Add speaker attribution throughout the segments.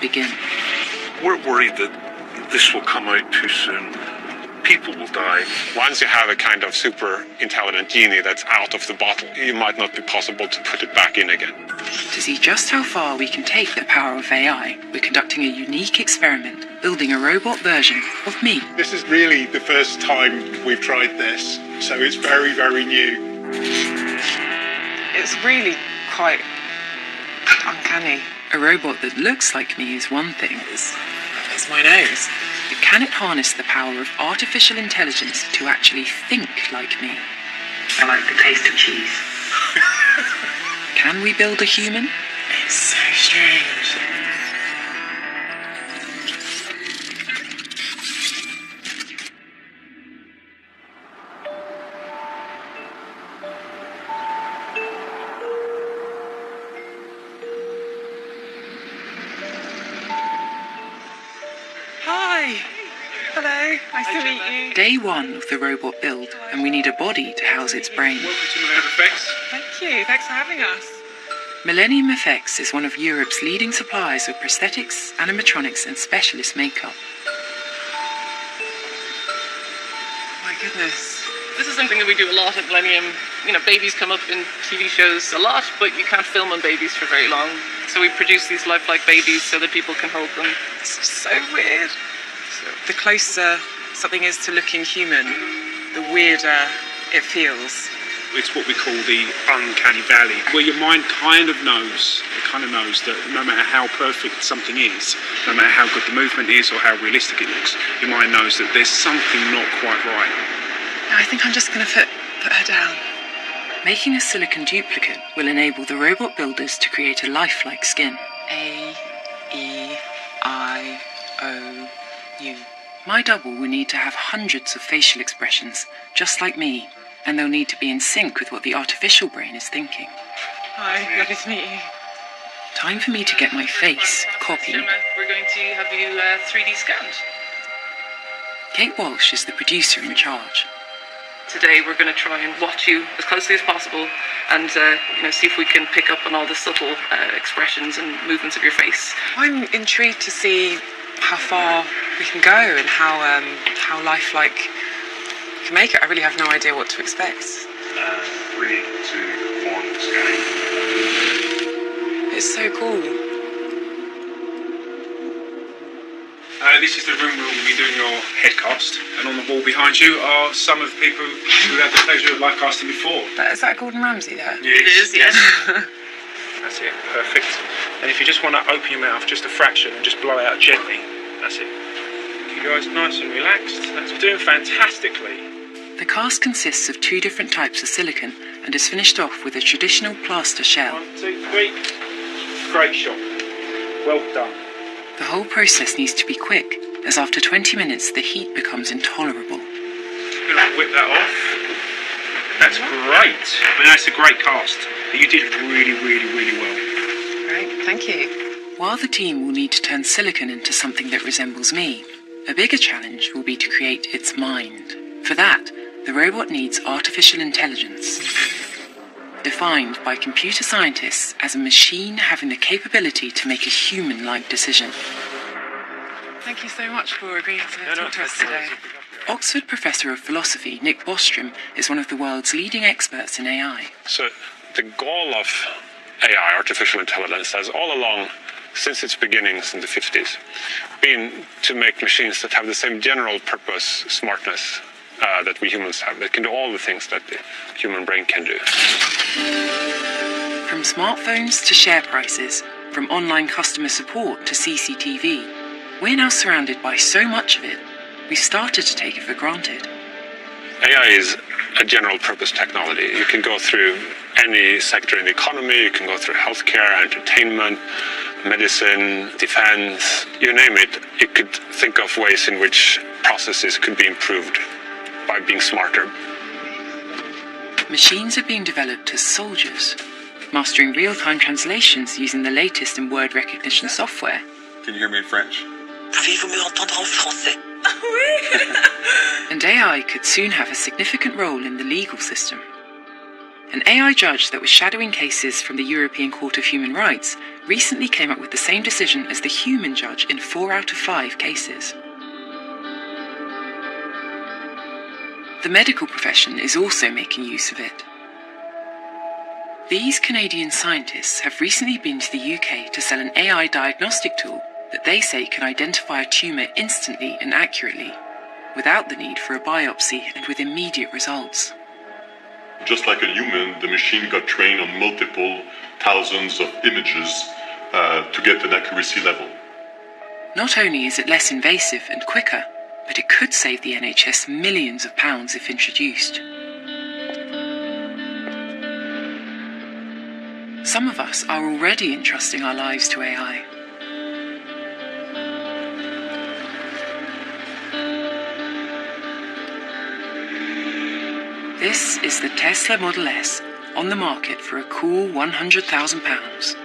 Speaker 1: begin.
Speaker 2: We're worried that this will come out too soon. People will die.
Speaker 3: Once you have a kind of super intelligent genie that's out of the bottle, it might not be possible to put it back in again.
Speaker 1: To see just how far we can take the power of AI, we're conducting a unique experiment, building a robot version of me.
Speaker 4: This is really the first time we've tried this, so it's very, very new.
Speaker 5: It's really quite uncanny.
Speaker 1: A robot that looks like me is one thing.
Speaker 5: It's my nose.
Speaker 1: But can it harness the power of artificial intelligence to actually think like me?
Speaker 6: I like the taste of cheese.
Speaker 1: Can we build a human?
Speaker 5: It's so strange. Hi. Hello. Nice to meet you.
Speaker 1: Day one of the robot build, and we need a body to house its brain.
Speaker 4: Welcome to Millennium Effects.
Speaker 5: Thank you. Thanks for having us.
Speaker 1: Millennium Effects is one of Europe's leading suppliers of prosthetics, animatronics, and specialist makeup.
Speaker 5: My goodness.
Speaker 7: This is something that we do a lot at Millennium. You know, babies come up in TV shows a lot, but you can't film on babies for very long. So we produce these lifelike babies so that people can hold them.
Speaker 5: It's so weird. The closer something is to looking human, the weirder it feels.
Speaker 4: It's what we call the uncanny valley, where your mind kind of knows that no matter how perfect something is, no matter how good the movement is or how realistic it looks, your mind knows that there's something not quite right.
Speaker 5: I think I'm just going to put her down.
Speaker 1: Making a silicon duplicate will enable the robot builders to create a lifelike skin.
Speaker 5: A-E-I-O-U.
Speaker 1: My double will need to have hundreds of facial expressions, just like me, and they'll need to be in sync with what the artificial brain is thinking.
Speaker 5: Hi, lovely to meet you.
Speaker 1: Time for me to get my face copied.
Speaker 7: Gemma, we're going to have you 3D scanned.
Speaker 1: Kate Walsh is the producer in charge.
Speaker 7: Today we're going to try and watch you as closely as possible and see if we can pick up on all the subtle expressions and movements of your face.
Speaker 5: I'm intrigued to see how far we can go and how lifelike we can make it. I really have no idea what to expect.
Speaker 2: 3, 2, 1, scanning.
Speaker 5: It's so cool.
Speaker 4: This is the room where we'll be doing your head cast, and on the wall behind you are some of the people who had the pleasure of live casting before.
Speaker 5: Is that Gordon Ramsay there?
Speaker 4: Yes.
Speaker 7: It is, yes.
Speaker 4: That's it, perfect. And if you just want to open your mouth just a fraction and just blow it out gently, that's it. Keep your eyes nice and relaxed. That's doing fantastically.
Speaker 1: The cast consists of 2 different types of silicon and is finished off with a traditional plaster shell.
Speaker 4: 1, 2, 3. Great shot. Well done.
Speaker 1: The whole process needs to be quick, as after 20 minutes the heat becomes intolerable.
Speaker 4: Just going to whip that off. That's great. I mean, that's a great cast. You did really, really, really well.
Speaker 5: Great, thank you.
Speaker 1: While the team will need to turn silicon into something that resembles me, a bigger challenge will be to create its mind. For that, the robot needs artificial intelligence, defined by computer scientists as a machine having the capability to make a human-like decision.
Speaker 5: Thank you so much for agreeing to talk to us today.
Speaker 1: Oxford Professor of Philosophy Nick Bostrom is one of the world's leading experts in AI.
Speaker 3: So the goal of AI, artificial intelligence, has all along, since its beginnings in the 50s, been to make machines that have the same general purpose, smartness, that we humans have, that can do all the things that the human brain can do.
Speaker 1: From smartphones to share prices, from online customer support to CCTV, we're now surrounded by so much of it, we started to take it for granted.
Speaker 3: AI is a general purpose technology. You can go through any sector in the economy, you can go through healthcare, entertainment, medicine, defense, you name it. You could think of ways in which processes could be improved by being smarter.
Speaker 1: Machines are being developed as soldiers, mastering real-time translations using the latest in word recognition software.
Speaker 2: Can you hear me in French?
Speaker 6: Pouvez-vous me entendre en français?
Speaker 1: And AI could soon have a significant role in the legal system. An AI judge that was shadowing cases from the European Court of Human Rights recently came up with the same decision as the human judge in 4 out of 5 cases. The medical profession is also making use of it. These Canadian scientists have recently been to the UK to sell an AI diagnostic tool that they say can identify a tumour instantly and accurately, without the need for a biopsy and with immediate results.
Speaker 8: Just like a human, the machine got trained on multiple thousands of images to get an accuracy level.
Speaker 1: Not only is it less invasive and quicker, but it could save the NHS millions of pounds if introduced. Some of us are already entrusting our lives to AI. This is the Tesla Model S, on the market for a cool £100,000.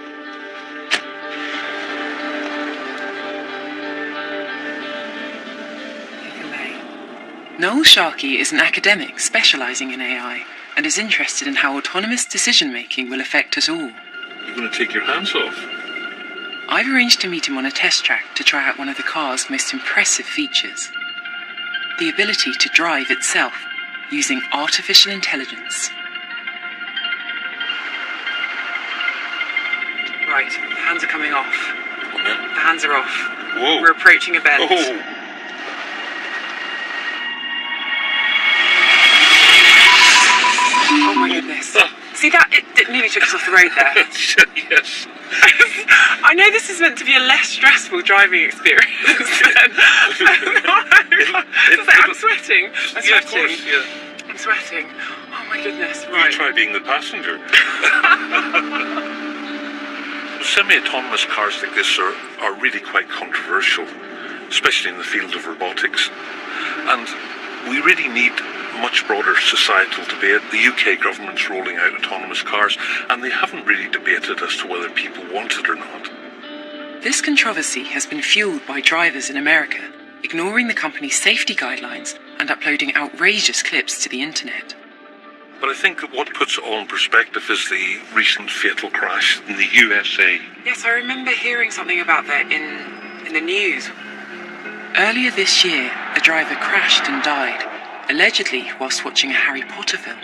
Speaker 1: Noel Sharkey is an academic specialising in AI and is interested in how autonomous decision-making will affect us all.
Speaker 2: You're going to take your hands off.
Speaker 1: I've arranged to meet him on a test track to try out one of the car's most impressive features: the ability to drive itself using artificial intelligence. Right, the hands are coming off.
Speaker 2: Come on then.
Speaker 1: The hands are off.
Speaker 2: Whoa.
Speaker 1: We're approaching a bend.
Speaker 2: Oh.
Speaker 1: Oh my goodness. See that? It nearly took us off the road there.
Speaker 2: Yes.
Speaker 1: I know this is meant to be a less stressful driving experience. I'm sweating.
Speaker 2: Yeah, of course, yeah.
Speaker 1: I'm sweating. Oh my goodness.
Speaker 2: You
Speaker 1: Right.
Speaker 2: try being the passenger. Semi-autonomous cars like this are really quite controversial, especially in the field of robotics. And we really need much broader societal debate. The UK government's rolling out autonomous cars, and they haven't really debated as to whether people want it or not.
Speaker 1: This controversy has been fueled by drivers in America, ignoring the company's safety guidelines and uploading outrageous clips to the internet.
Speaker 2: But I think that what puts it all in perspective is the recent fatal crash in the USA.
Speaker 1: Yes, I remember hearing something about that in the news. Earlier this year, a driver crashed and died, allegedly whilst watching a Harry Potter film.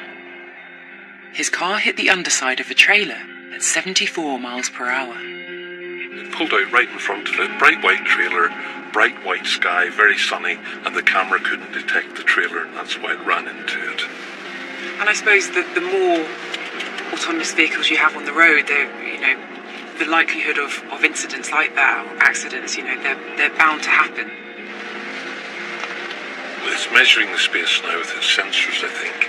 Speaker 1: His car hit the underside of a trailer at 74 miles per hour.
Speaker 2: It pulled out right in front of it, bright white trailer, bright white sky, very sunny, and the camera couldn't detect the trailer, and that's why it ran into it.
Speaker 1: And I suppose that the more autonomous vehicles you have on the road, the likelihood of incidents like that, or accidents, they're bound to happen.
Speaker 2: It's measuring the space now with its sensors, I think.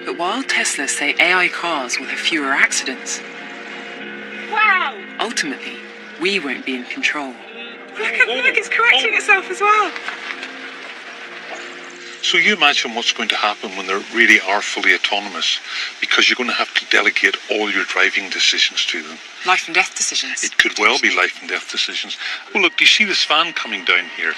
Speaker 1: But while Tesla say AI cars will have fewer accidents,
Speaker 7: Wow!
Speaker 1: ultimately, we won't be in control.
Speaker 7: Look, it's correcting itself as well.
Speaker 2: So you imagine what's going to happen when they really are fully autonomous, because you're going to have to delegate all your driving decisions to them.
Speaker 1: Life and death decisions.
Speaker 2: It could well be life and death decisions. Well, look, you see this van coming down here?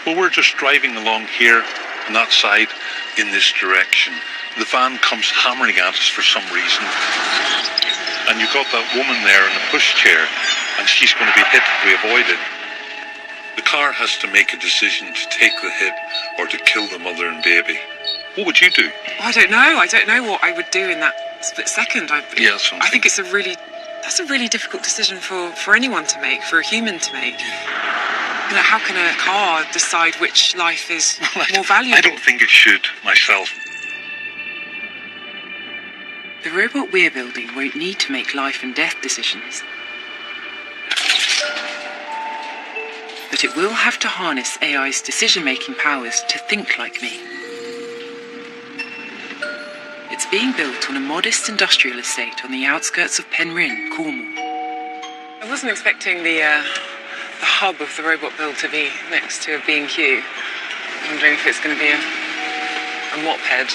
Speaker 2: Well, we're just driving along here on that side in this direction. The van comes hammering at us for some reason. And you've got that woman there in a pushchair, and she's going to be hit if we avoid it. The car has to make a decision to take the hit or to kill the mother and baby. What would you do?
Speaker 1: I don't know. I don't know what I would do in that split second. I think that's a really difficult decision for anyone to make, for a human to make. How can a car decide which life is more valuable?
Speaker 2: I don't think it should, myself.
Speaker 1: The robot we're building won't need to make life and death decisions. But it will have to harness AI's decision-making powers to think like me. It's being built on a modest industrial estate on the outskirts of Penryn, Cornwall. I wasn't expecting the hub of the robot build to be next to a B&Q. I'm wondering if it's going to be a moped.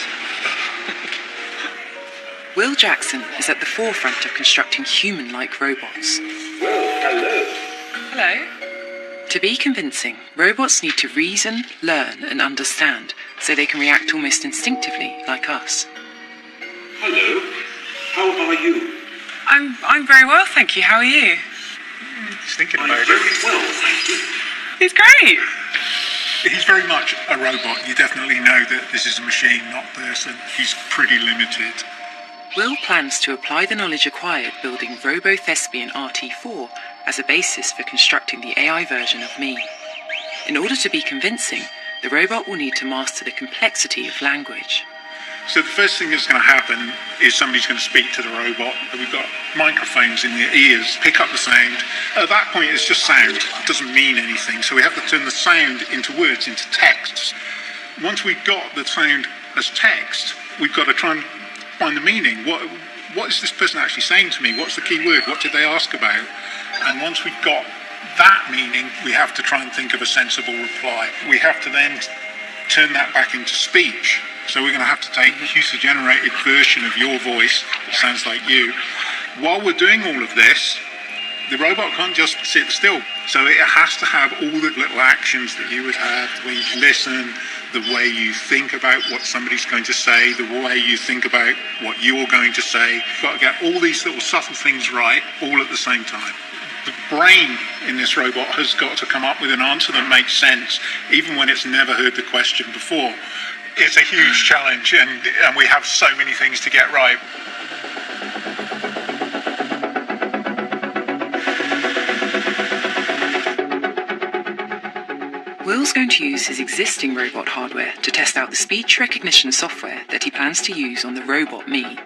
Speaker 1: Will Jackson is at the forefront of constructing human-like robots.
Speaker 9: Well, hello.
Speaker 1: Hello. To be convincing, robots need to reason, learn and understand so they can react almost instinctively like us.
Speaker 9: Hello. How are you?
Speaker 5: I'm very well, thank you. How are you?
Speaker 9: He's thinking about it.
Speaker 6: Well, thank you.
Speaker 5: He's great.
Speaker 9: He's very much a robot. You definitely know that this is a machine, not a person. He's pretty limited.
Speaker 1: Will plans to apply the knowledge acquired building Robo-Thespian RT4 as a basis for constructing the AI version of me. In order to be convincing, the robot will need to master the complexity of language.
Speaker 9: So the first thing that's going to happen is somebody's going to speak to the robot. We've got microphones in their ears, pick up the sound. At that point, it's just sound. It doesn't mean anything. So we have to turn the sound into words, into texts. Once we've got the sound as text, we've got to try and find the meaning. What is this person actually saying to me? What's the key word? What did they ask about? And once we've got that meaning, we have to try and think of a sensible reply. We have to then turn that back into speech. So we're going to have to take a user-generated version of your voice that sounds like you. While we're doing all of this, the robot can't just sit still. So it has to have all the little actions that you would have, the way you listen, the way you think about what somebody's going to say, the way you think about what you're going to say. You've got to get all these little subtle things right, all at the same time. The brain in this robot has got to come up with an answer that makes sense, even when it's never heard the question before. It's a huge challenge, and we have so many things to get right.
Speaker 1: Will's going to use his existing robot hardware to test out the speech recognition software that he plans to use on the robot me.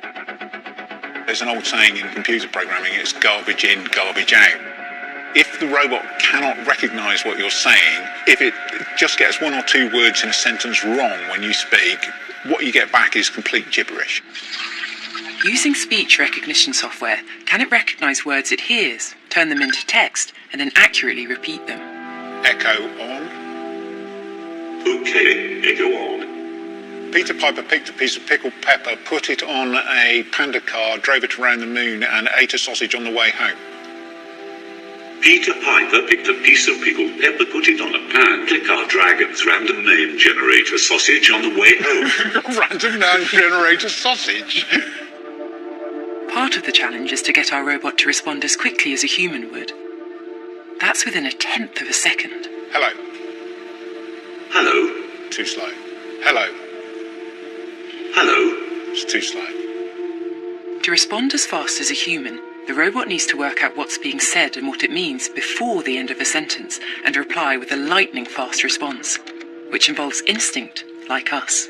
Speaker 9: There's an old saying in computer programming, it's garbage in, garbage out. If the robot cannot recognise what you're saying, if it just gets one or two words in a sentence wrong when you speak, what you get back is complete gibberish.
Speaker 1: Using speech recognition software, can it recognise words it hears, turn them into text, and then accurately repeat them?
Speaker 9: Echo on.
Speaker 6: Okay, echo on.
Speaker 9: Peter Piper picked a piece of pickled pepper, put it on a panda car, drove it around the moon, and ate a sausage on the way home.
Speaker 6: Peter Piper picked a piece of pickled pepper, put it on a pan, click our dragon's random name generator sausage on the way home.
Speaker 9: Random name generator sausage?
Speaker 1: Part of the challenge is to get our robot to respond as quickly as a human would. That's within 1/10 of a second.
Speaker 9: Hello.
Speaker 6: Hello.
Speaker 9: Too slow. Hello.
Speaker 6: Hello.
Speaker 9: It's too slow.
Speaker 1: To respond as fast as a human, the robot needs to work out what's being said and what it means before the end of a sentence and reply with a lightning-fast response, which involves instinct, like us.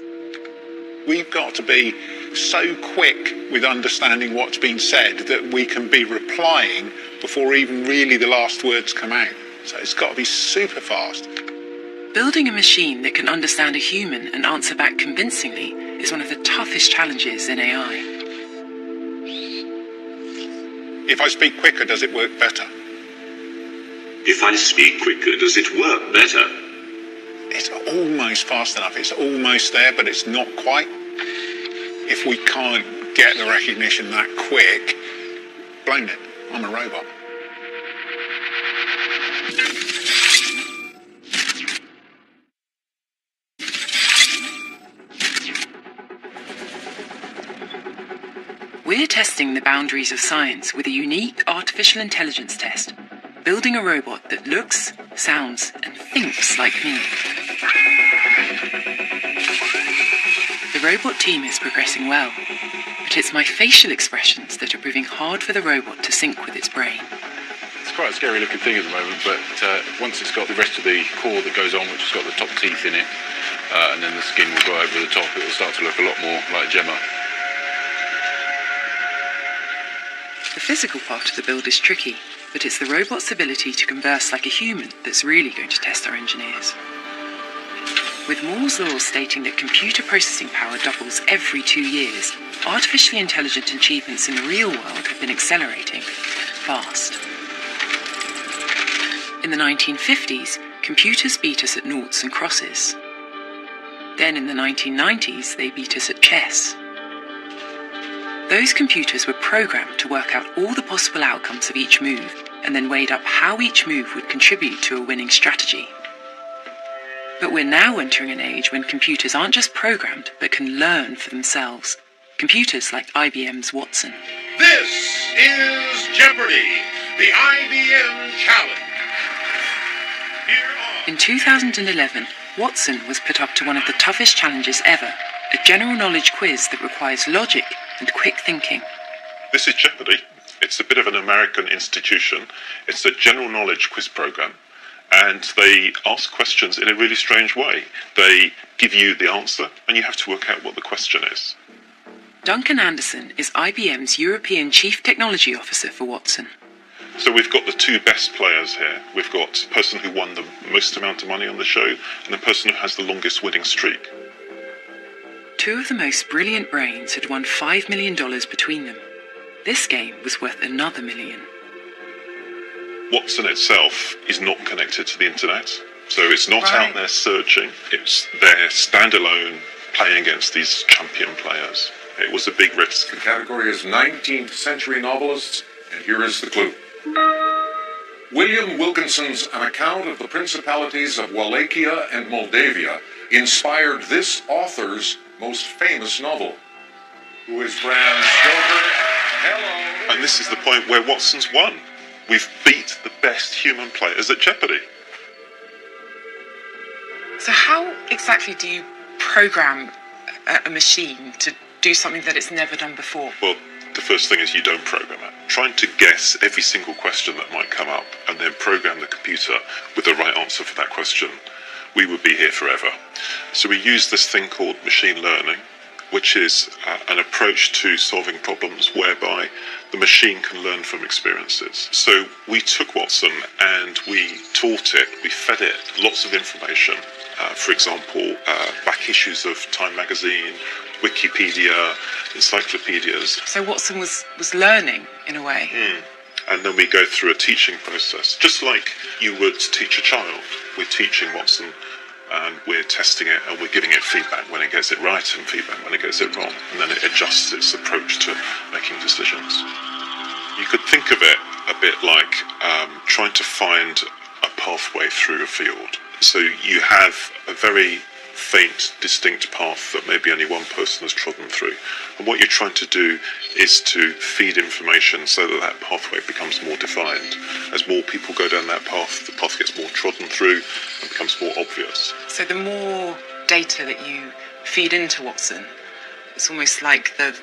Speaker 9: We've got to be so quick with understanding what's been said that we can be replying before even really the last words come out. So it's got to be super fast.
Speaker 1: Building a machine that can understand a human and answer back convincingly is one of the toughest challenges in AI.
Speaker 9: If I speak quicker, does it work better?
Speaker 6: If I speak quicker, does it work better?
Speaker 9: It's almost fast enough. It's almost there, but it's not quite. If we can't get the recognition that quick, blown it. I'm a robot.
Speaker 1: We're testing the boundaries of science with a unique artificial intelligence test, building a robot that looks, sounds, and thinks like me. The robot team is progressing well, but it's my facial expressions that are proving hard for the robot to sync with its brain.
Speaker 10: It's quite a scary looking thing at the moment, but once it's got the rest of the core that goes on, which has got the top teeth in it, and then the skin will go over the top, it will start to look a lot more like Gemma.
Speaker 1: The physical part of the build is tricky, but it's the robot's ability to converse like a human that's really going to test our engineers. With Moore's law stating that computer processing power doubles every 2 years, artificially intelligent achievements in the real world have been accelerating fast. In the 1950s, computers beat us at noughts and crosses. Then in the 1990s, they beat us at chess. Those computers were programmed to work out all the possible outcomes of each move, and then weighed up how each move would contribute to a winning strategy. But we're now entering an age when computers aren't just programmed, but can learn for themselves. Computers like IBM's Watson.
Speaker 11: This is Jeopardy! The IBM Challenge.
Speaker 1: In 2011, Watson was put up to one of the toughest challenges ever, a general knowledge quiz that requires logic and quick thinking.
Speaker 2: This is Jeopardy! It's a bit of an American institution. It's a general knowledge quiz program, and they ask questions in a really strange way. They give you the answer, and you have to work out what the question is.
Speaker 1: Duncan Anderson is IBM's European Chief Technology Officer for Watson.
Speaker 2: So we've got the two best players here. We've got the person who won the most amount of money on the show and the person who has the longest winning streak.
Speaker 1: Two of the most brilliant brains had won $5 million between them. This game was worth another $1 million.
Speaker 2: Watson itself is not connected to the internet, so it's not out there searching. It's there standalone playing against these champion players. It was a big risk.
Speaker 11: The category is 19th century novelists, and here is the clue. William Wilkinson's An Account of the Principalities of Wallachia and Moldavia inspired this author's most famous novel. Who is Bram Stoker? Hello.
Speaker 2: And this is the point where Watson's won. We've beat the best human players at Jeopardy.
Speaker 5: So how exactly do you program a machine to do something that it's never done before?
Speaker 2: Well, the first thing is you don't program it. Trying to guess every single question that might come up and then program the computer with the right answer for that question, we would be here forever. So we use this thing called machine learning, which is an approach to solving problems whereby the machine can learn from experiences. So we took Watson and we taught it, we fed it lots of information. For example, back issues of Time magazine, Wikipedia, encyclopedias.
Speaker 5: So Watson was learning in a way.
Speaker 2: And then we go through a teaching process, just like you would teach a child. We're teaching Watson and we're testing it and we're giving it feedback when it gets it right and feedback when it gets it wrong. And then it adjusts its approach to making decisions. You could think of it a bit like trying to find a pathway through a field. So you have a very faint, distinct path that maybe only one person has trodden through. And what you're trying to do is to feed information so that that pathway becomes more defined. As more people go down that path, the path gets more trodden through and becomes more obvious.
Speaker 5: So the more data that you feed into Watson, it's almost like the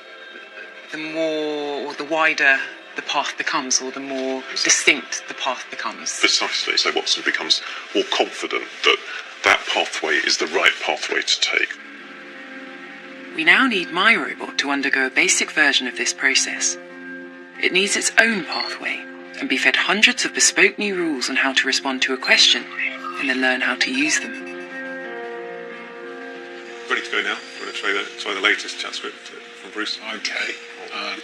Speaker 5: more or the wider the path becomes, or the more distinct the path becomes.
Speaker 2: Precisely. So Watson becomes more confident that that pathway is the right pathway to take.
Speaker 1: We now need my robot to undergo a basic version of this process. It needs its own pathway and be fed hundreds of bespoke new rules on how to respond to a question and then learn how to use them.
Speaker 12: Ready to go now? We're going to try the latest chat script from Bruce. Okay.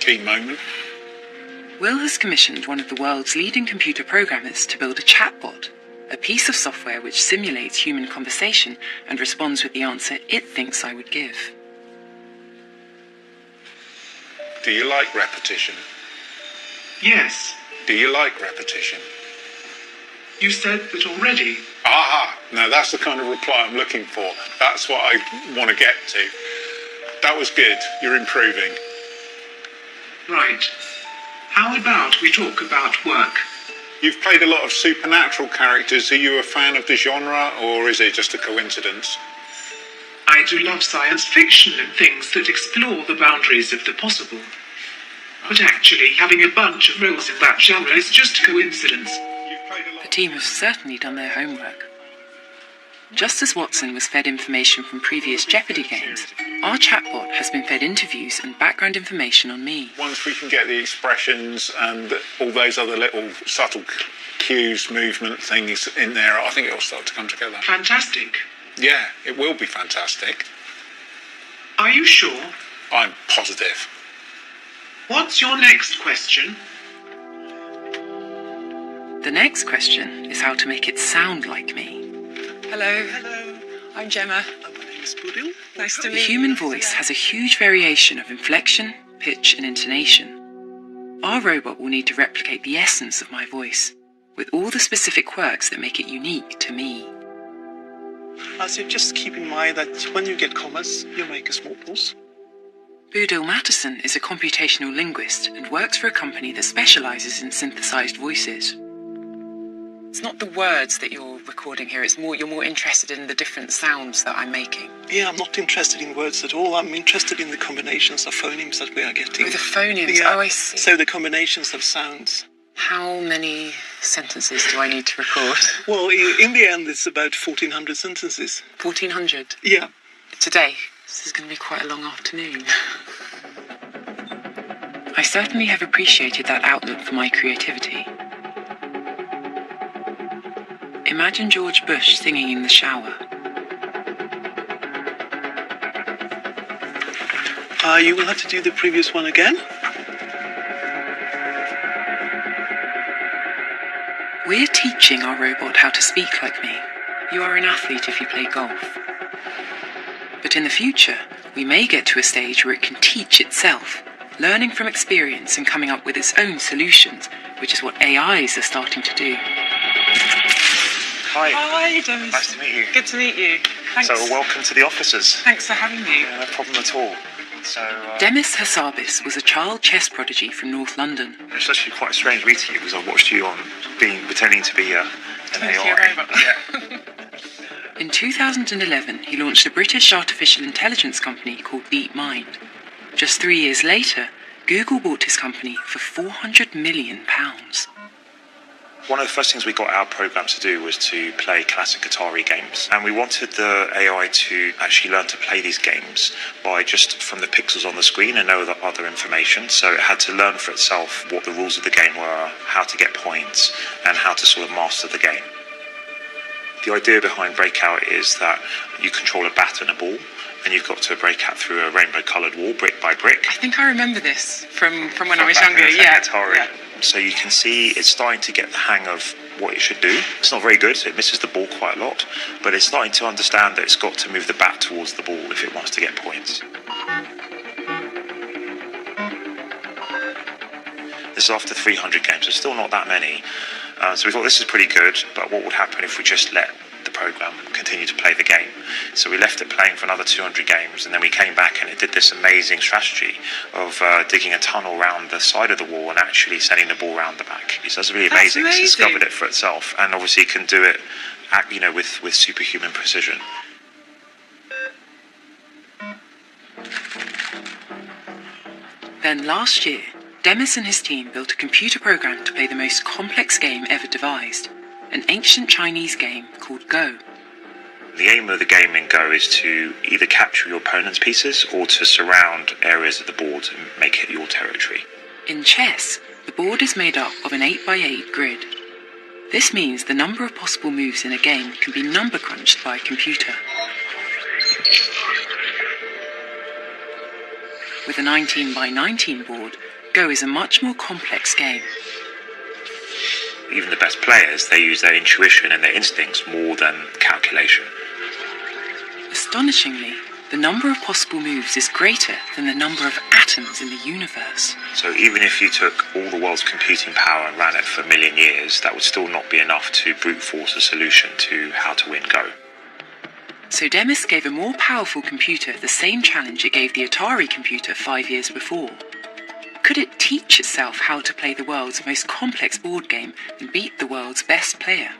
Speaker 12: Key moment.
Speaker 1: Will has commissioned one of the world's leading computer programmers to build a chatbot, a piece of software which simulates human conversation and responds with the answer it thinks I would give.
Speaker 10: Do you like repetition?
Speaker 13: Yes.
Speaker 10: Do you like repetition?
Speaker 13: You said that already.
Speaker 10: Aha! Now that's the kind of reply I'm looking for. That's what I want to get to. That was good. You're improving.
Speaker 13: Right. How about we talk about work?
Speaker 10: You've played a lot of supernatural characters. Are you a fan of the genre, or is it just a coincidence?
Speaker 13: I do love science fiction and things that explore the boundaries of the possible. But actually, having a bunch of roles in that genre is just a coincidence.
Speaker 1: The team have certainly done their homework. Just as Watson was fed information from previous Jeopardy games, our chatbot has been fed interviews and background information on me.
Speaker 10: Once we can get the expressions and all those other little subtle cues, movement things in there, I think it'll start to come together.
Speaker 13: Fantastic.
Speaker 10: Yeah, it will be fantastic.
Speaker 13: Are you sure?
Speaker 10: I'm positive.
Speaker 13: What's your next question?
Speaker 1: The next question is how to make it sound like me.
Speaker 5: Hello. Hello. I'm Gemma.
Speaker 12: My name is Budil.
Speaker 5: Nice to meet you.
Speaker 1: The human voice has a huge variation of inflection, pitch, and intonation. Our robot will need to replicate the essence of my voice, with all the specific quirks that make it unique to me.
Speaker 12: So just keep in mind that when you get commas, you make a small pause.
Speaker 1: Bodil Matteson is a computational linguist and works for a company that specialises in synthesised voices. It's not the words that you're recording here, you're more interested in the different sounds that I'm making.
Speaker 14: Yeah, I'm not interested in words at all. I'm interested in the combinations of phonemes that we are getting.
Speaker 1: Oh, the phonemes?
Speaker 14: Yeah.
Speaker 1: Oh, I see.
Speaker 14: So the combinations of sounds.
Speaker 1: How many sentences do I need to record?
Speaker 14: Well, in the end, it's about 1,400 sentences.
Speaker 1: 1,400?
Speaker 14: Yeah.
Speaker 1: Today? This is going to be quite a long afternoon. I certainly have appreciated that outlet for my creativity. Imagine George Bush singing in the shower.
Speaker 14: You will have to do the previous one again.
Speaker 1: We're teaching our robot how to speak like me. You are an athlete if you play golf. But in the future, we may get to a stage where it can teach itself, learning from experience and coming up with its own solutions, which is what AIs are starting to do.
Speaker 15: Hi.
Speaker 1: Hi, Demis.
Speaker 15: Nice to meet you.
Speaker 1: Good to meet you. Thanks.
Speaker 15: So welcome to the offices.
Speaker 1: Thanks for having me.
Speaker 15: Yeah, no problem at all. So,
Speaker 1: Demis Hassabis was a child chess prodigy from North London.
Speaker 15: It's actually quite strange meeting you because I watched you on pretending to be an AI.
Speaker 1: Yeah. In 2011, he launched a British artificial intelligence company called DeepMind. Just 3 years later, Google bought his company for £400 million.
Speaker 15: One of the first things we got our program to do was to play classic Atari games, and we wanted the AI to actually learn to play these games by just from the pixels on the screen and no other information. So it had to learn for itself what the rules of the game were, how to get points, and how to sort of master the game. The idea behind Breakout is that you control a bat and a ball, and you've got to break out through a rainbow-coloured wall, brick by brick.
Speaker 1: I think I remember this from when I was younger. Yeah.
Speaker 15: Atari. Yeah. So you can see it's starting to get the hang of what it should do. It's not very good, so it misses the ball quite a lot, but it's starting to understand that it's got to move the bat towards the ball if it wants to get points. This is after 300 games, so still not that many. So we thought this is pretty good, but what would happen if we just let the program continue to play the game? So we left it playing for another 200 games, and then we came back and it did this amazing strategy of digging a tunnel around the side of the wall and actually sending the ball around the back. So that's really amazing. It's discovered it for itself, and obviously can do it, with superhuman precision.
Speaker 1: Then last year, Demis and his team built a computer program to play the most complex game ever devised, an ancient Chinese game called Go.
Speaker 15: The aim of the game in Go is to either capture your opponent's pieces or to surround areas of the board and make it your territory.
Speaker 1: In chess, the board is made up of an 8x8 grid. This means the number of possible moves in a game can be number crunched by a computer. With a 19x19 board, Go is a much more complex game.
Speaker 15: Even the best players, they use their intuition and their instincts more than calculation.
Speaker 1: Astonishingly, the number of possible moves is greater than the number of atoms in the universe.
Speaker 15: So even if you took all the world's computing power and ran it for a million years, that would still not be enough to brute force a solution to how to win Go.
Speaker 1: So Demis gave a more powerful computer the same challenge it gave the Atari computer 5 years before. Could it teach itself how to play the world's most complex board game and beat the world's best player?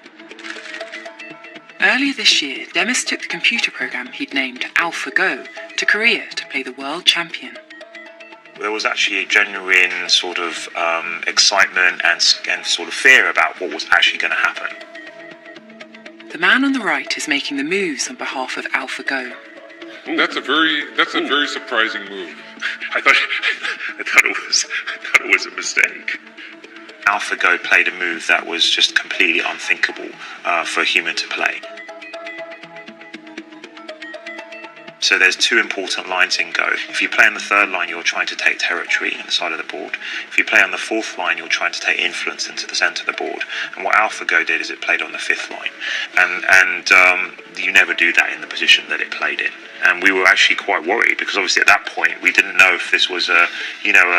Speaker 1: Earlier this year, Demis took the computer program he'd named AlphaGo to Korea to play the world champion.
Speaker 15: There was actually a genuine sort of excitement and sort of fear about what was actually going to happen.
Speaker 1: The man on the right is making the moves on behalf of AlphaGo.
Speaker 12: That's a very surprising move.
Speaker 15: I thought it was a mistake. AlphaGo played a move that was just completely unthinkable for a human to play. So there's two important lines in Go. If you play on the third line, you're trying to take territory on the side of the board. If you play on the fourth line, you're trying to take influence into the centre of the board. And what AlphaGo did is it played on the fifth line. And you never do that in the position that it played in. And we were actually quite worried because obviously at that point we didn't know if this was a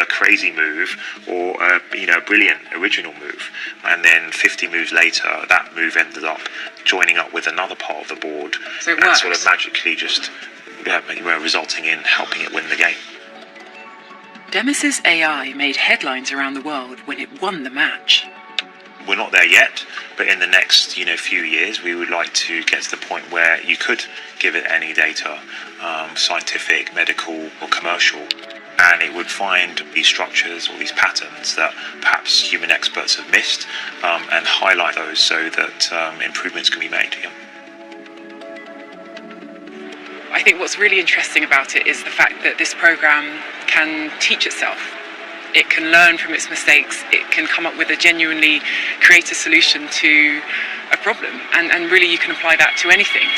Speaker 15: crazy move or a brilliant original move. And then 50 moves later, that move ended up joining up with another part of the board,
Speaker 1: so it
Speaker 15: and
Speaker 1: works.
Speaker 15: sort of magically just resulting in helping it win the game.
Speaker 1: Demis's AI made headlines around the world when it won the match.
Speaker 15: We're not there yet, but in the next few years, we would like to get to the point where you could give it any data, scientific, medical, or commercial, and it would find these structures or these patterns that perhaps human experts have missed, and highlight those so that improvements can be made. Yeah.
Speaker 5: I think what's really interesting about it is the fact that this program can teach itself. It can learn from its mistakes. It can come up with a genuinely creative solution to a problem. And really you can apply that to anything.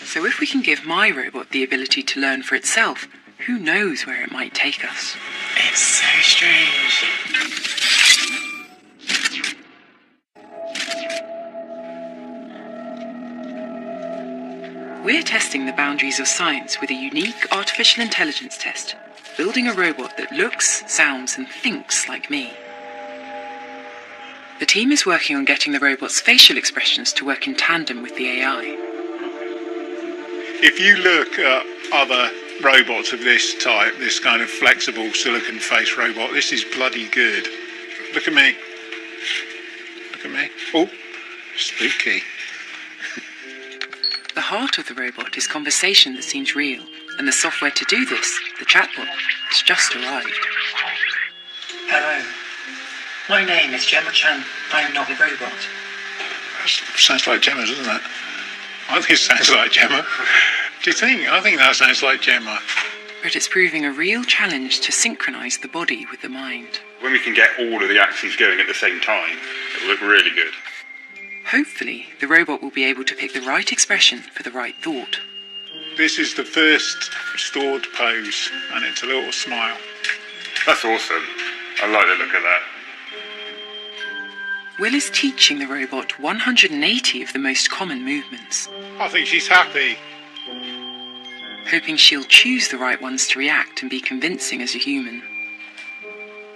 Speaker 1: So if we can give my robot the ability to learn for itself, who knows where it might take us?
Speaker 5: It's so strange.
Speaker 1: We're testing the boundaries of science with a unique artificial intelligence test, building a robot that looks, sounds, and thinks like me. The team is working on getting the robot's facial expressions to work in tandem with the AI.
Speaker 9: If you look at other robots of this type, this kind of flexible silicon face robot, this is bloody good. Look at me. Look at me. Oh, spooky.
Speaker 1: The heart of the robot is conversation that seems real, and the software to do this, the chatbot, has just arrived.
Speaker 16: Hello. My name is Gemma Chan. I am not a robot.
Speaker 9: That sounds like Gemma, doesn't it? I think it sounds like Gemma. Do you think? I think that sounds like Gemma.
Speaker 1: But it's proving a real challenge to synchronise the body with the mind.
Speaker 10: When we can get all of the actions going at the same time, it'll look really good.
Speaker 1: Hopefully, the robot will be able to pick the right expression for the right thought.
Speaker 9: This is the first stored pose, and it's a little smile.
Speaker 10: That's awesome. I like the look of that.
Speaker 1: Will is teaching the robot 180 of the most common movements.
Speaker 9: I think she's happy.
Speaker 1: Hoping she'll choose the right ones to react and be convincing as a human.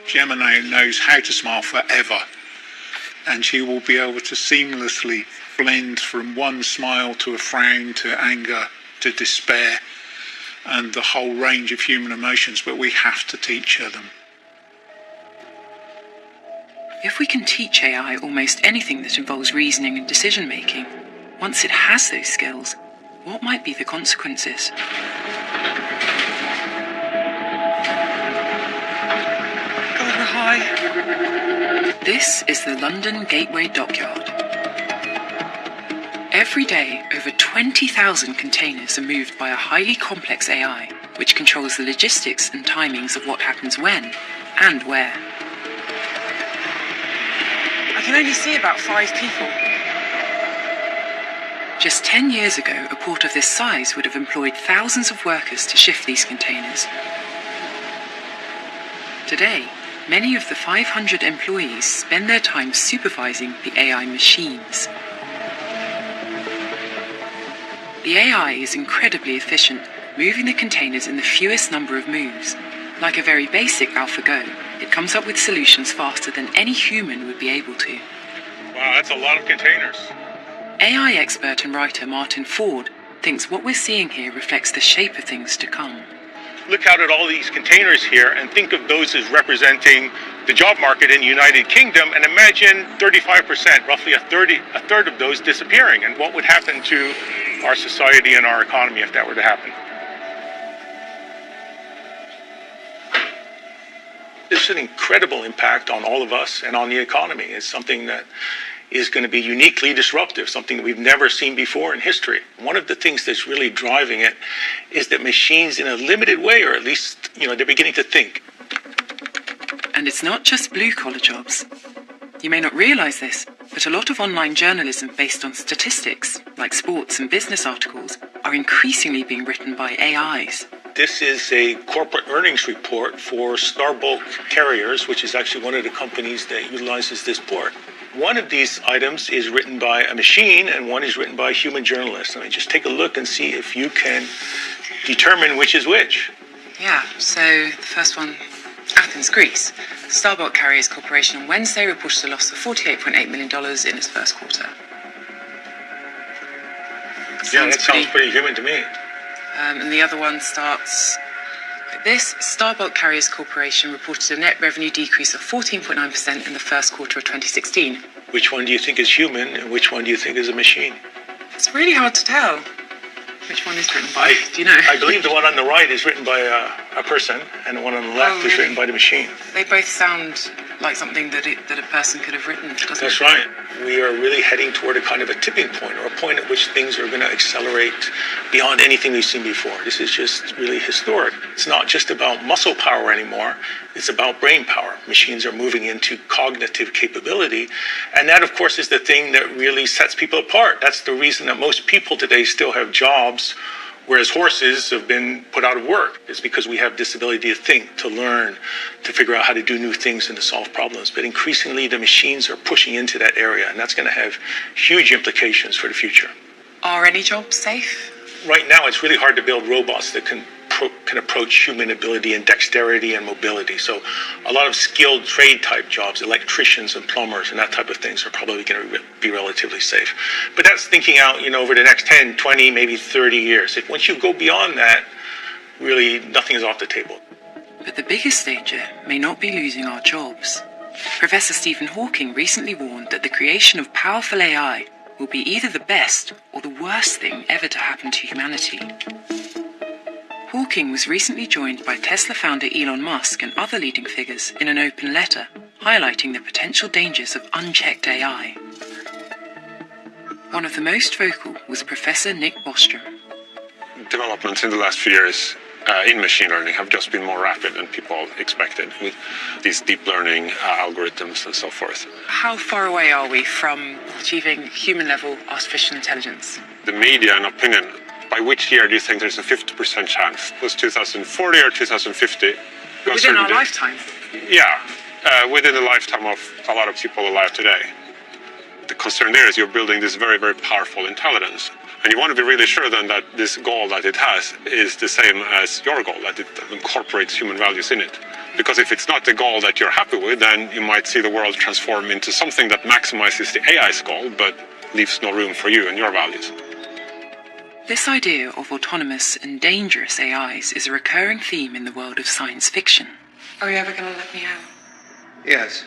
Speaker 9: Gemma now knows how to smile forever, and she will be able to seamlessly blend from one smile to a frown to anger to despair and the whole range of human emotions, but we have to teach her them.
Speaker 1: If we can teach AI almost anything that involves reasoning and decision making, once it has those skills, what might be the consequences?
Speaker 5: Hi.
Speaker 1: This is the London Gateway Dockyard. Every day, over 20,000 containers are moved by a highly complex AI, which controls the logistics and timings of what happens when and where.
Speaker 5: I can only see about 5 people.
Speaker 1: Just 10 years ago, a port of this size would have employed thousands of workers to shift these containers. Today, many of the 500 employees spend their time supervising the AI machines. The AI is incredibly efficient, moving the containers in the fewest number of moves. Like a very basic AlphaGo, it comes up with solutions faster than any human would be able to.
Speaker 10: Wow, that's a lot of containers.
Speaker 1: AI expert and writer Martin Ford thinks what we're seeing here reflects the shape of things to come.
Speaker 17: Look out at all these containers here and think of those as representing the job market in the United Kingdom, and imagine 35%, roughly a third of those disappearing, and what would happen to our society and our economy if that were to happen. It's an incredible impact on all of us and on the economy. It's something that is going to be uniquely disruptive, something that we've never seen before in history. One of the things that's really driving it is that machines, in a limited way, or at least, they're beginning to think.
Speaker 1: And it's not just blue-collar jobs. You may not realise this, but a lot of online journalism based on statistics, like sports and business articles, are increasingly being written by AIs.
Speaker 17: This is a corporate earnings report for Starbulk Carriers, which is actually one of the companies that utilizes this port. One of these items is written by a machine and one is written by a human journalist. I mean, just take a look and see if you can determine which is which.
Speaker 5: Yeah, so the first one, Athens, Greece. Starbulk Carriers Corporation on Wednesday reported a loss of $48.8 million in its first quarter.
Speaker 17: Yeah, that sounds pretty human to me.
Speaker 5: And the other one starts, This Starbulk Carriers Corporation reported a net revenue decrease of 14.9% in the first quarter of 2016.
Speaker 17: Which one do you think is human and which one do you think is a machine?
Speaker 5: It's really hard to tell which one is written by. Do you know?
Speaker 17: I believe the one on the right is written by a person and the one on the left is written by the machine.
Speaker 5: They both sound like something that a person could have written, doesn't it?
Speaker 17: That's right. We are really heading toward a kind of a tipping point, or a point at which things are going to accelerate beyond anything we've seen before. This is just really historic. It's not just about muscle power anymore. It's about brain power. Machines are moving into cognitive capability. And that, of course, is the thing that really sets people apart. That's the reason that most people today still have jobs, whereas horses have been put out of work. It's because we have this ability to think, to learn, to figure out how to do new things and to solve problems. But increasingly, the machines are pushing into that area, and that's going to have huge implications for the future.
Speaker 5: Are any jobs safe?
Speaker 17: Right now, it's really hard to build robots that can approach human ability and dexterity and mobility. So a lot of skilled trade type jobs, electricians and plumbers and that type of things, are probably going to be relatively safe. But that's thinking out, over the next 10, 20, maybe 30 years. Once you go beyond that, really nothing is off the table.
Speaker 1: But the biggest danger may not be losing our jobs. Professor Stephen Hawking recently warned that the creation of powerful AI will be either the best or the worst thing ever to happen to humanity. Hawking was recently joined by Tesla founder Elon Musk and other leading figures in an open letter, highlighting the potential dangers of unchecked AI. One of the most vocal was Professor Nick Bostrom.
Speaker 3: Developments in the last few years in machine learning have just been more rapid than people expected, with these deep learning algorithms and so forth.
Speaker 5: How far away are we from achieving human-level artificial intelligence?
Speaker 3: The media and opinion, by which year do you think there's a 50% chance? Was 2040 or 2050?
Speaker 5: Within our lifetime?
Speaker 3: Yeah, within the lifetime of a lot of people alive today. The concern there is you're building this very, very powerful intelligence. And you want to be really sure then that this goal that it has is the same as your goal, that it incorporates human values in it. Because if it's not the goal that you're happy with, then you might see the world transform into something that maximizes the AI's goal, but leaves no room for you and your values.
Speaker 1: This idea of autonomous and dangerous AIs is a recurring theme in the world of science fiction.
Speaker 5: Are you ever going to let me out?
Speaker 18: Yes.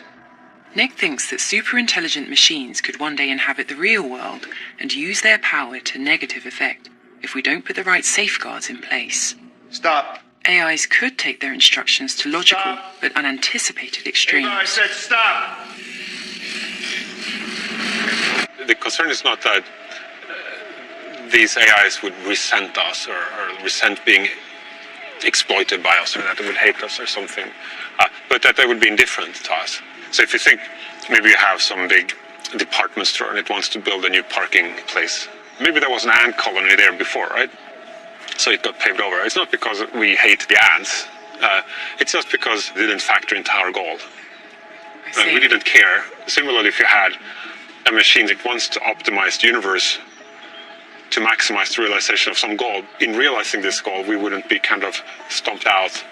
Speaker 1: Nick thinks that super-intelligent machines could one day inhabit the real world and use their power to negative effect if we don't put the right safeguards in place.
Speaker 18: Stop.
Speaker 1: AIs could take their instructions to logical but unanticipated extremes.
Speaker 18: I said stop.
Speaker 3: The concern is not that these AIs would resent us or resent being exploited by us, or that they would hate us or something, but that they would be indifferent to us. So if you think maybe you have some big department store and it wants to build a new parking place, maybe there was an ant colony there before, right? So it got paved over. It's not because we hate the ants, it's just because it didn't factor into our goal. We didn't care. Similarly, if you had a machine that wants to optimize the universe to maximize the realization of some goal, in realizing this goal, we wouldn't be kind of stomped out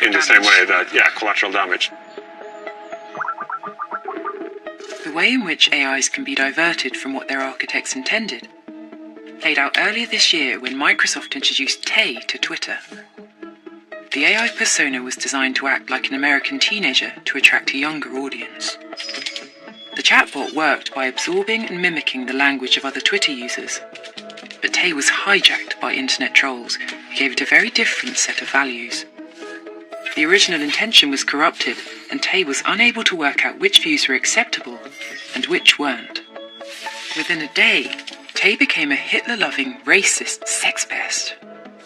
Speaker 3: in the same way that, collateral damage.
Speaker 1: The way in which AIs can be diverted from what their architects intended played out earlier this year when Microsoft introduced Tay to Twitter. The AI persona was designed to act like an American teenager to attract a younger audience. The chatbot worked by absorbing and mimicking the language of other Twitter users, but Tay was hijacked by internet trolls who gave it a very different set of values. The original intention was corrupted, and Tay was unable to work out which views were acceptable and which weren't. Within a day, Tay became a Hitler-loving, racist sex pest.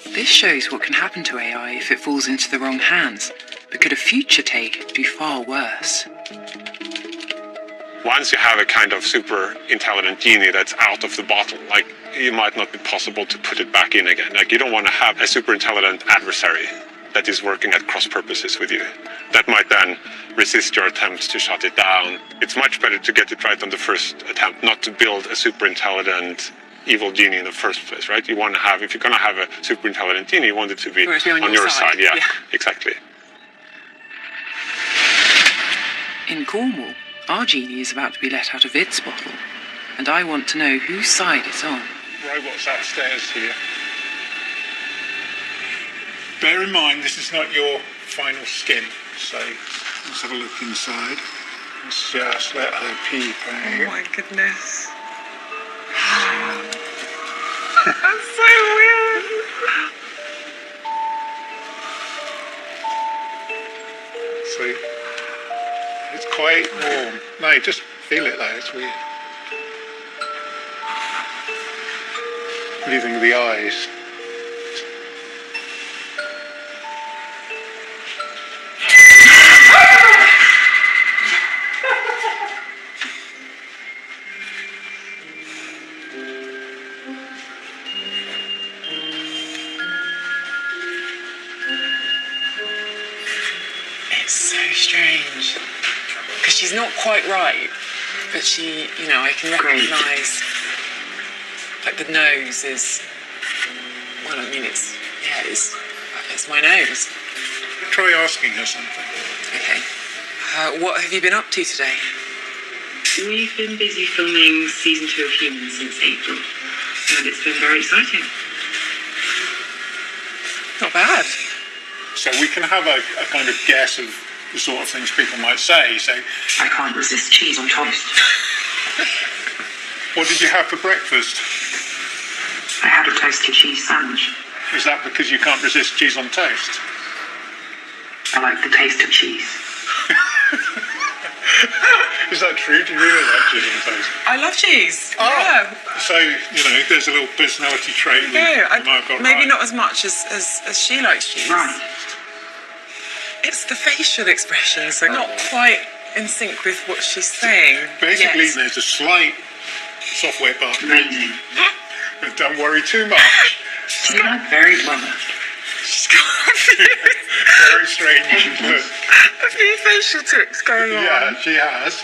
Speaker 1: This shows what can happen to AI if it falls into the wrong hands, but could a future Tay do far worse?
Speaker 3: Once you have a kind of super intelligent genie that's out of the bottle, it might not be possible to put it back in again. You don't want to have a super intelligent adversary that is working at cross purposes with you. That might then resist your attempts to shut it down. It's much better to get it right on the first attempt, not to build a super intelligent evil genie in the first place, right? You want to have, if you're going to have a super intelligent genie, you want it to be on your side. Yeah, exactly.
Speaker 1: In Cornwall, our genie is about to be let out of its bottle, and I want to know whose side it's on.
Speaker 17: Robots upstairs here.
Speaker 9: bear in mind this is not your final skin. So let's have a look inside. Let's just let her peep out.
Speaker 5: Oh my goodness. That's so weird.
Speaker 9: See? It's quite warm. No, just feel it though, it's weird. What do you think of the eyes?
Speaker 5: It's so strange. Because she's not quite right, but she, you know, I can recognise, like the nose is, well, I mean, it's my nose.
Speaker 9: Try asking her something.
Speaker 5: Okay. What have you been up to today?
Speaker 16: We've been busy filming season 2 of Humans since April, and it's been very exciting.
Speaker 5: Not bad.
Speaker 9: So we can have a kind of guess of the sort of things people might say. So
Speaker 16: I can't resist cheese on toast.
Speaker 9: What did you have for breakfast?
Speaker 16: I had a toasted cheese sandwich.
Speaker 9: Is that because you can't resist cheese on toast?
Speaker 16: I like the taste of cheese.
Speaker 9: Is that true? Do you really like cheese on toast?
Speaker 5: I love cheese.
Speaker 9: Oh.
Speaker 5: Yeah.
Speaker 9: So, you know, there's a little personality trait we might have got
Speaker 5: Maybe
Speaker 9: right.
Speaker 5: not as much as she likes cheese.
Speaker 16: Right.
Speaker 5: It's the facial expressions, so not quite in sync with what she's saying.
Speaker 9: Basically,
Speaker 5: Yes.
Speaker 9: there's a slight software bug.
Speaker 16: Amazing.
Speaker 9: But don't worry too much.
Speaker 16: She's got very well.
Speaker 5: She's got
Speaker 9: Very strange.
Speaker 5: a few facial tics going on.
Speaker 9: Yeah, she has.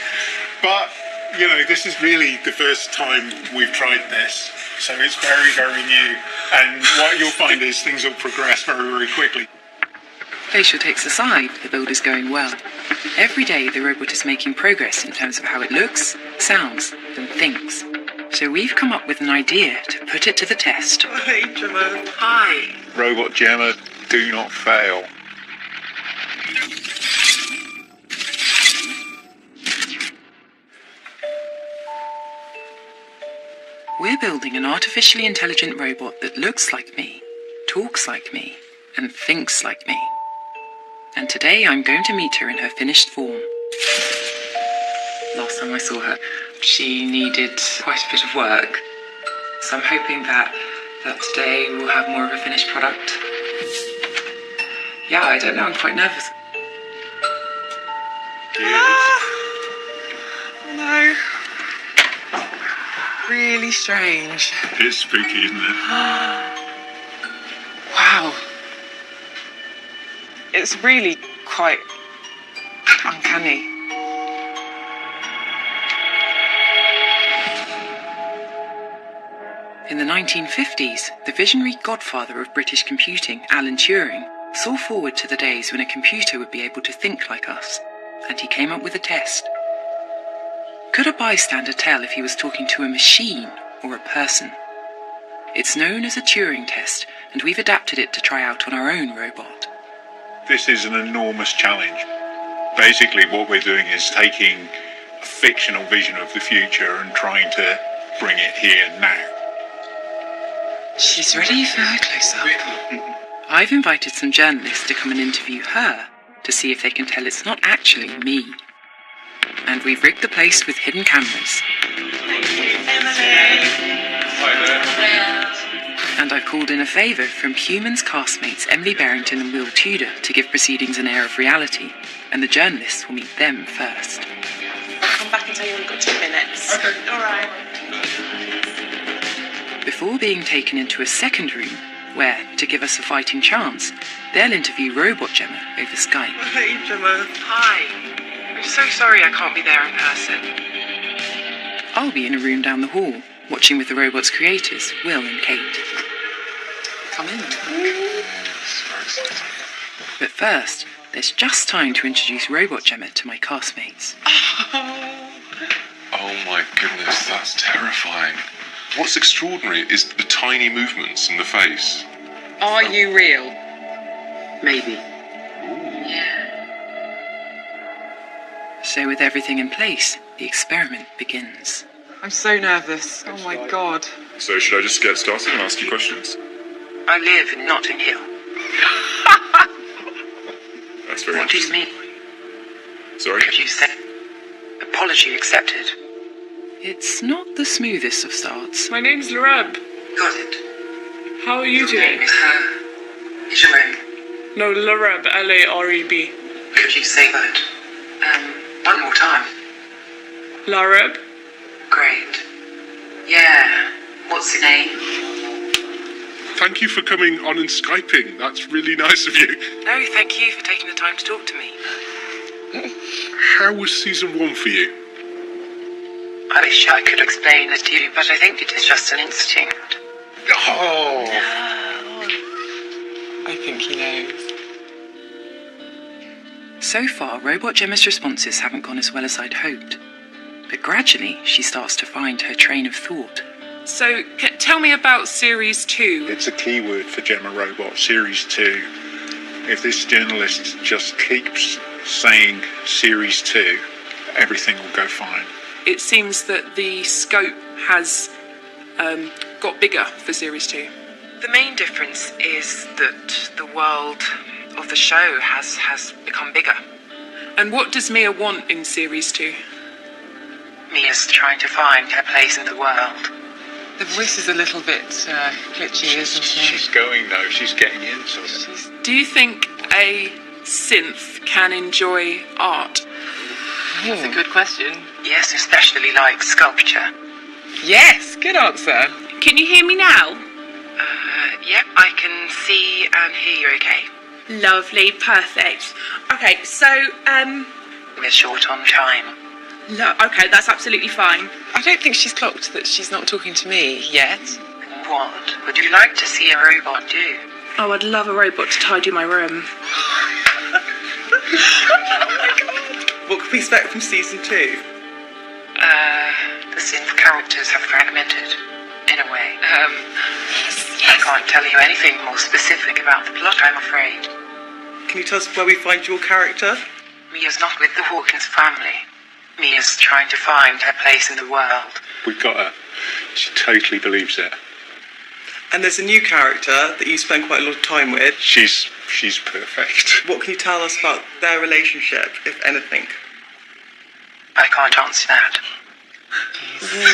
Speaker 9: But, you know, this is really the first time we've tried this. So it's very, very new. And what you'll find is things will progress very, very quickly.
Speaker 1: Facial tics aside, the build is going well. Every day the robot is making progress in terms of how it looks, sounds, and thinks. So we've come up with an idea to put it to the test.
Speaker 5: Hey, Gemma. Hi.
Speaker 10: Robot Gemma, do not fail.
Speaker 1: We're building an artificially intelligent robot that looks like me, talks like me, and thinks like me. And today I'm going to meet her in her finished form. Last time I saw her, she needed quite a bit of work. So I'm hoping that today we'll have more of a finished product. Yeah, I don't know, I'm quite nervous.
Speaker 5: No. Really strange.
Speaker 9: It's spooky, isn't it?
Speaker 5: Wow. It's really quite uncanny.
Speaker 1: In the 1950s, the visionary godfather of British computing, Alan Turing, saw forward to the days when a computer would be able to think like us, and he came up with a test. Could a bystander tell if he was talking to a machine or a person? It's known as a Turing test, and we've adapted it to try out on our own robot.
Speaker 10: This is an enormous challenge. Basically, what we're doing is taking a fictional vision of the future and trying to bring it here now.
Speaker 1: She's ready for her close-up. I've invited some journalists to come and interview her to see if they can tell it's not actually me. And we've rigged the place with hidden cameras. And I've called in a favour from Humans castmates Emily Barrington and Will Tudor to give proceedings an air of reality, and the journalists will meet them first.
Speaker 7: I'll come back and tell you when we've got 2 minutes. Okay. All right.
Speaker 1: Before being taken into a second room, where, to give us a fighting chance, they'll interview Robot Gemma over Skype.
Speaker 5: Hey, Gemma. Hi. I'm so sorry I can't be there in person.
Speaker 1: I'll be in a room down the hall, watching with the robot's creators, Will and Kate.
Speaker 5: Come in.
Speaker 1: But first, there's just time to introduce Robot Gemma to my castmates.
Speaker 19: Oh my goodness, that's terrifying. What's extraordinary is the tiny movements in the face.
Speaker 5: Are you real?
Speaker 16: Maybe.
Speaker 1: So with everything in place, the experiment begins.
Speaker 5: I'm so nervous. Oh my God.
Speaker 19: So should I just get started and ask you questions?
Speaker 16: I live in Notting Hill.
Speaker 19: That's very
Speaker 16: What do you
Speaker 19: interesting.
Speaker 16: mean?
Speaker 19: Sorry?
Speaker 16: Could you say apology accepted?
Speaker 1: It's not the smoothest of starts.
Speaker 7: My name's Larab.
Speaker 16: Got it.
Speaker 7: How are you doing?
Speaker 16: Is your name?
Speaker 7: No, Larab, L-A-R-E-B.
Speaker 16: Could you say that? One more time.
Speaker 7: Larab?
Speaker 16: Great. Yeah. What's your name?
Speaker 19: Thank you for coming on and Skyping. That's really nice of you.
Speaker 1: No, thank you for taking the time to talk to me.
Speaker 19: How was season 1 for you?
Speaker 16: I wish I could explain it to you, but I think it is just an instinct.
Speaker 19: Oh!
Speaker 5: I think he knows.
Speaker 1: So far, Robot Gemma's responses haven't gone as well as I'd hoped. But gradually, she starts to find her train of thought.
Speaker 7: So, tell me about Series 2.
Speaker 9: It's a keyword for Gemma Robot, Series 2. If this journalist just keeps saying Series 2, everything will go fine.
Speaker 7: It seems that the scope has got bigger for Series 2.
Speaker 5: The main difference is that the world of the show has become bigger.
Speaker 7: And what does Mia want in Series 2?
Speaker 16: Mia's trying to find her place in the world.
Speaker 5: The voice is a little bit glitchy, isn't it?
Speaker 10: She's going though, she's getting into it.
Speaker 7: Do you think a synth can enjoy art?
Speaker 5: That's a good question.
Speaker 16: Yes, especially like sculpture.
Speaker 5: Yes, good answer.
Speaker 7: Can you hear me now?
Speaker 16: Yep, I can see and hear you okay.
Speaker 7: Lovely, perfect. Okay, so,
Speaker 16: We're short on time.
Speaker 7: okay, that's absolutely fine.
Speaker 5: I don't think she's clocked that she's not talking to me yet.
Speaker 16: What would you like to see a robot do?
Speaker 7: Oh, I'd love a robot to tidy my room.
Speaker 14: What can we expect from season 2?
Speaker 16: The synth characters have fragmented, in a way. I can't tell you anything more specific about the plot, I'm afraid.
Speaker 14: Can you tell us where we find your character?
Speaker 16: Mia's not with the Hawkins family. Mia's trying to find her place in the world.
Speaker 9: We've got her. She totally believes it.
Speaker 14: And there's a new character that you spend quite a lot of time with.
Speaker 9: She's perfect.
Speaker 14: What can you tell us about their relationship, if anything?
Speaker 16: I can't answer that.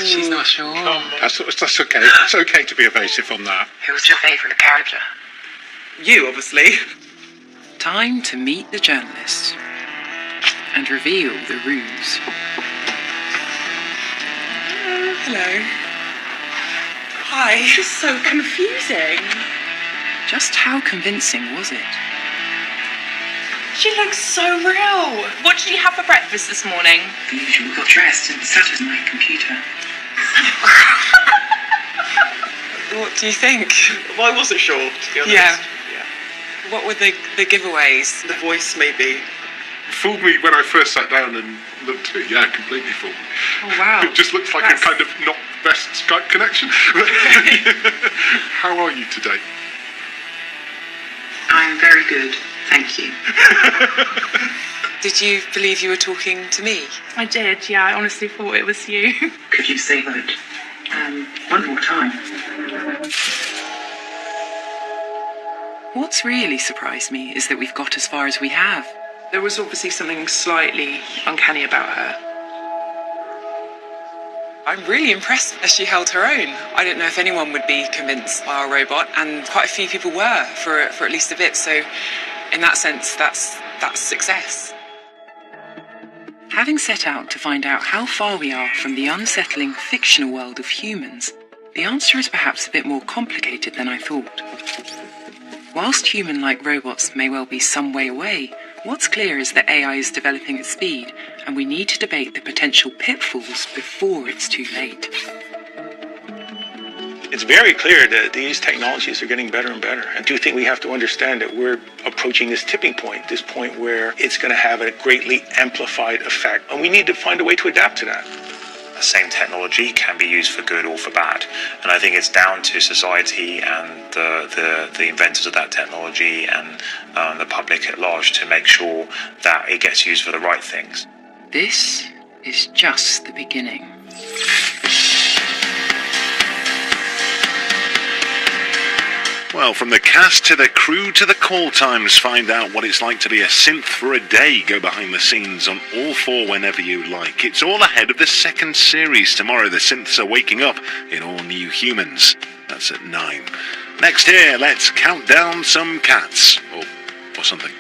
Speaker 5: She's not sure.
Speaker 9: That's okay. It's okay to be evasive on that.
Speaker 16: Who's your favourite character?
Speaker 14: You, obviously.
Speaker 1: Time to meet the journalists and reveal the ruse.
Speaker 5: Hello. Hi.
Speaker 7: This is so confusing.
Speaker 1: Just how convincing was it?
Speaker 7: She looks so real. What did you have for breakfast this morning?
Speaker 16: The usual. Got dressed and sat at my computer.
Speaker 5: What do you think?
Speaker 14: Well, I wasn't sure, to be honest.
Speaker 5: Yeah. What were the giveaways?
Speaker 14: The voice, maybe.
Speaker 19: Fooled me when I first sat down and looked at it. Yeah, completely fooled me.
Speaker 7: Oh, wow.
Speaker 19: It just looks like a kind of not best Skype connection. How are you today?
Speaker 16: I'm very good, thank you.
Speaker 5: Did you believe you were talking to me?
Speaker 7: I did, yeah. I honestly thought it was you.
Speaker 16: Could you say that? One more time.
Speaker 1: What's really surprised me is that we've got as far as we have.
Speaker 7: There was obviously something slightly uncanny about her.
Speaker 5: I'm really impressed as she held her own. I don't know if anyone would be convinced by our robot, and quite a few people were for at least a bit. So, in that sense, that's success.
Speaker 1: Having set out to find out how far we are from the unsettling fictional world of humans, the answer is perhaps a bit more complicated than I thought. Whilst human-like robots may well be some way away, what's clear is that AI is developing at speed, and we need to debate the potential pitfalls before it's too late.
Speaker 17: It's very clear that these technologies are getting better and better. I do think we have to understand that we're approaching this tipping point, this point where it's going to have a greatly amplified effect, and we need to find a way to adapt to that.
Speaker 15: the same technology can be used for good or for bad. And I think it's down to society and the inventors of that technology and the public at large to make sure that it gets used for the right things.
Speaker 1: This is just the beginning.
Speaker 20: Well, from the cast to the crew to the call times, find out what it's like to be a synth for a day. Go behind the scenes on All 4 whenever you like. It's all ahead of the second series. Tomorrow the synths are waking up in All New Humans. That's at 9. Next here, let's count down some cats. Or something.